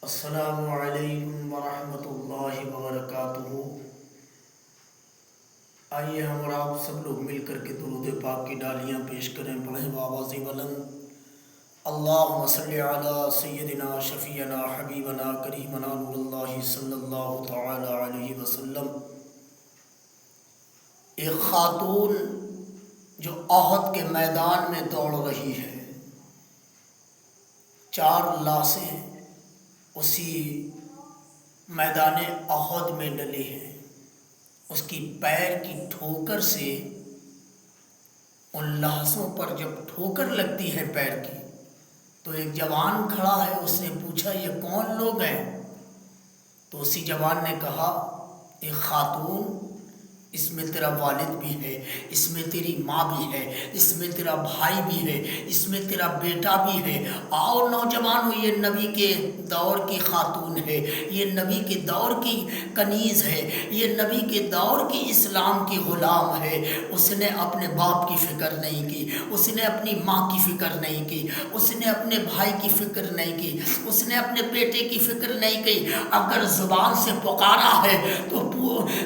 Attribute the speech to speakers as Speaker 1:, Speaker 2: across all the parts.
Speaker 1: السلام علیکم ورحمۃ اللہ وبرکاتہ۔ آئیے ہم اور آپ سب لوگ مل کر کے درود پاک کی ڈالیاں پیش کریں، پڑھیں بآواز بلند۔ اللہم صلی علی سیدنا شفیعنا حبیبنا کریمنا نور اللہ صلی اللہ تعالی علیہ وسلم۔ ایک خاتون جو احد کے میدان میں دوڑ رہی ہے، 4 لاشیں اسی میدان احد میں ڈلے ہیں۔ اس کی پیر کی ٹھوکر سے ان لاشوں پر جب ٹھوکر لگتی ہے پیر کی، تو ایک جوان کھڑا ہے، اس نے پوچھا یہ کون لوگ ہیں؟ تو اسی جوان نے کہا ایک خاتون، اس میں تیرا والد بھی ہے، اس میں تیری ماں بھی ہے، اس میں تیرا بھائی بھی ہے، اس میں تیرا بیٹا بھی ہے۔ آؤ نوجوانو، یہ نبی کے دور کی خاتون ہے، یہ نبی کے دور کی کنیز ہے، یہ نبی کے دور کی اسلام کی غلام ہے۔ اس نے اپنے باپ کی فکر نہیں کی، اس نے اپنی ماں کی فکر نہیں کی، اس نے اپنے بھائی کی فکر نہیں کی، اس نے اپنے بیٹے کی فکر نہیں کی۔ اگر زبان سے پکارا ہے تو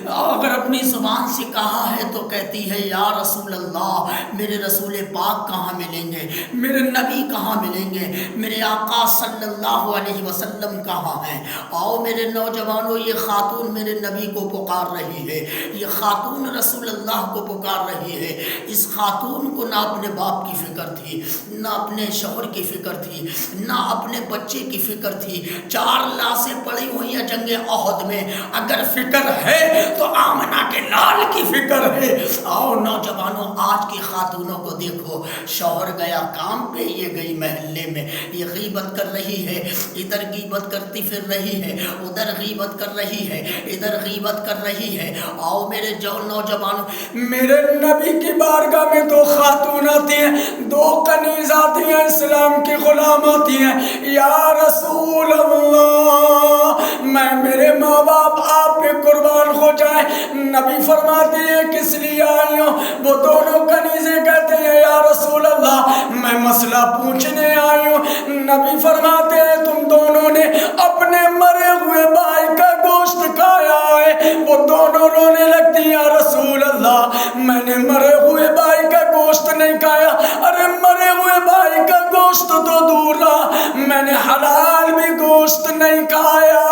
Speaker 1: اگر اپنی زبان سے کہا ہے تو کہتی ہے یا رسول اللہ، میرے رسول پاک کہاں ملیں گے، میرے نبی کہاں ملیں گے، میرے آقا صلی اللہ علیہ وسلم کہاں ہیں؟ آؤ میرے نوجوانوں، یہ خاتون میرے نبی کو پکار رہی ہے، یہ خاتون رسول اللہ کو پکار رہی ہے۔ اس خاتون کو نہ اپنے باپ کی فکر تھی، نہ اپنے شوہر کی فکر تھی، نہ اپنے بچے کی فکر تھی۔ 4 لاشیں پڑی ہوئی ہیں جنگ احد میں، اگر فکر ہے تو آمنہ کے لال کی فکر ہے۔ آؤ نوجوانوں، آج کی خاتونوں کو دیکھو، شوہر گیا کام پہ، یہ گئی محلے میں، یہ غیبت کر رہی ہے، ادھر غیبت کرتی پھر رہی ہے، ادھر غیبت کر رہی ہے، ادھر غیبت کر رہی ہے۔ آؤ میرے نوجوانوں، میرے نبی کی بارگاہ میں 2 خاتون آتی ہیں، 2 کنیز آتی ہیں، اسلام کی غلام آتی ہیں۔ یا رسول اللہ، میں میرے ماں باپ آپ پہ قربان ہو جائیں۔ نبی فرماتے ہیں کس لیے آئی ہوں؟ وہ دونوں کنیزیں کہتے ہیں یا رسول اللہ، میں مسئلہ پوچھنے آئی ہوں۔ نبی فرماتے ہیں تم دونوں نے اپنے مرے ہوئے بھائی کا گوشت کھایا ہے۔ وہ دونوں رونے لگتی ہیں یا رسول اللہ، میں نے مرے ہوئے بھائی کا گوشت نہیں کھایا۔ ارے مرے ہوئے بھائی کا گوشت تو دور رہا، میں نے حلال بھی گوشت نہیں کھایا۔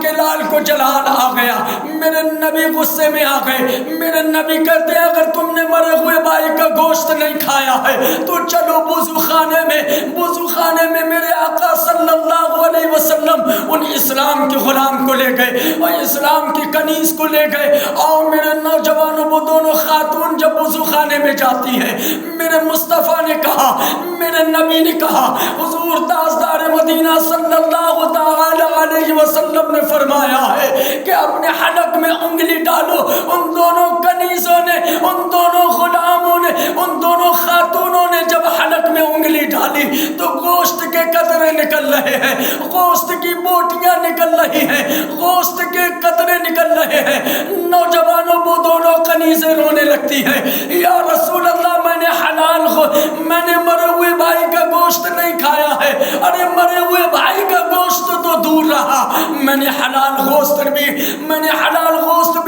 Speaker 1: کہ لال کو جلال آ گیا، میرے نبی غصے میں آ گئے۔ میرے نبی کہتے ہیں اگر تم نے مرے ہوئے بھائی کا گوشت نہیں کھایا ہے تو چلو وضو خانے میں۔ وضو خانے میں میرے آقا صلی اللہ علیہ وسلم ان اسلام کے غلام کو لے گئے اور اسلام کی کنیز کو لے گئے۔ اور میرے نوجوانوں، وہ دونوں خاتون جب وضو خانے میں جاتی ہیں، میرے مصطفیٰ نے کہا، میرے نبی نے کہا، حضور تاجدار مدینہ صلی اللہ تعالی علیہ وسلم نے فرمایا ہے کہ اپنے حلق میں انگلی ڈالو۔ ان دونوں کنیزوں نے، ان دونوں غلاموں نے، ان دونوں خاتونوں نے جب حلق میں انگلی ڈالی تو گوشت کے قطرے نکل رہے ہیں، گوشت کی بوٹیاں نکل رہی ہیں، گوشت کے قطرے نکل رہے ہیں۔ نوجوانوں، وہ دونوں کنیزیں رونے لگتی ہیں، یا رسول اللہ، میں نے مرے ہوئے بھائی کا گوشت نہیں کھایا ہے۔ ارے مرے ہوئے بھائی کا گوشت تو دور رہا، میں نے حلال گوشت بھی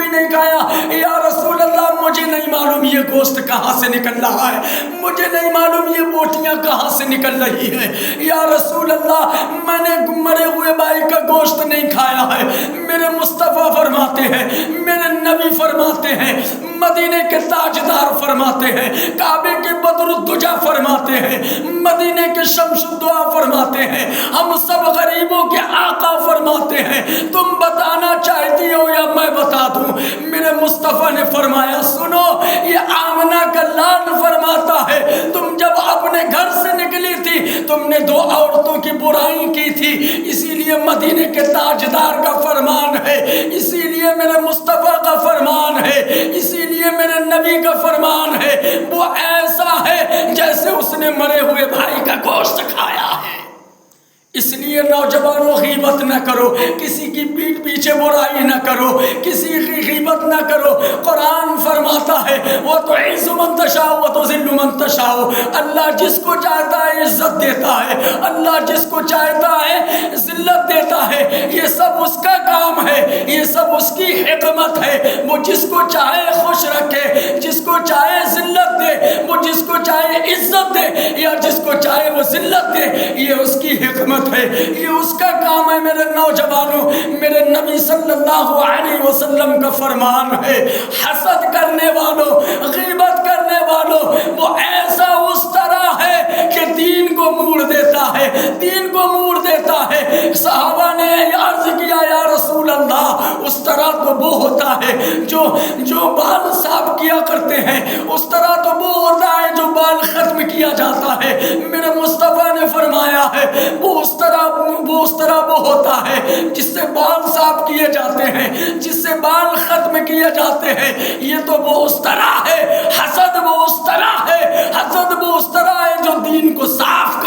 Speaker 1: نہیں کھایا۔ یا رسول اللہ، مجھے نہیں معلوم یہ گوشت کہاں سے نکل رہا ہے، مجھے نہیں معلوم یہ بوٹیاں کہاں سے نکل رہی ہیں۔ یا رسول اللہ، میں نے مرے ہوئے بھائی کا گوشت نہیں کھایا ہے۔ میرے مصطفیٰ فرماتے ہیں، میرے نبی فرماتے ہیں، مدینے کے تاجدار فرماتے ہیں، کعبے کے بدر الدجا فرماتے ہیں، مدینے کے شمس الدعا فرماتے ہیں، ہم سب غریبوں کے آقا فرماتے ہیں، تم بتانا چاہتی ہو یا میں بتا دوں؟ میرے مصطفیٰ نے فرمایا سنو، یہ آمنہ کا لال فرماتا ہے تم جب اپنے گھر سے نکلی تھی تم نے 2 عورتوں کی برائی کی تھی، اسی لیے مدینے کے تاجدار کا فرمان ہے، اسی لیے میرے مصطفیٰ کا فرمان ہے، اسی لیے میرے نبی کا فرمان ہے، وہ ایسا ہے جیسے اس نے مرے ہوئے بھائی کا گوشت کھایا ہے۔
Speaker 2: اس لیے نوجوانوں غیبت نہ کرو، کسی کی پیٹھ پیچھے برائی نہ کرو، کسی کی غیبت نہ کرو۔ قرآن فرماتا ہے وَتُعِزُّ مَن تَشَاءُ وَتُذِلُّ مَن تَشَاءُ، اللہ جس کو چاہتا ہے عزت دیتا ہے، اللہ جس کو چاہتا ہے ذلت دیتا ہے، یہ سب اس کا کام ہے، یہ سب اس کی حکمت ہے۔ وہ جس کو چاہے خوش رکھے، جس کو چاہے ذلت دے، وہ جس کو چاہے عزت دے یا جس کو چاہے وہ ذلت دے، یہ اس کی حکمت ہے، یہ اس کا کام ہے۔ میرے نوجوانوں، میرے نبی صلی اللہ علیہ وسلم کا فرمان ہے، حسد کرنے والوں، غیبت کرنے والوں، وہ ایسا اس طرح ہے کہ دین کو موڑ دیتا ہے، دین کو موڑ دیتا ہے۔ صحابہ نے عرض کیا یا رسول اللہ، اس طرح تو وہ ہوتا ہے جو بال صاف کیا کرتے ہیں، اس طرح تو وہ ہوتا ہے جو بال ختم کیا جاتا ہے۔ میرے مصطفیٰ نے فرمایا ہے وہ اس طرح وہ ہوتا ہے جس سے بال صاف کیے جاتے ہیں، جس سے بال ختم کیے جاتے ہیں، یہ تو وہ اس طرح ہے۔ حسد وہ اس طرح ہے، حسد وہ اس طرح ہے جو دین کو صاف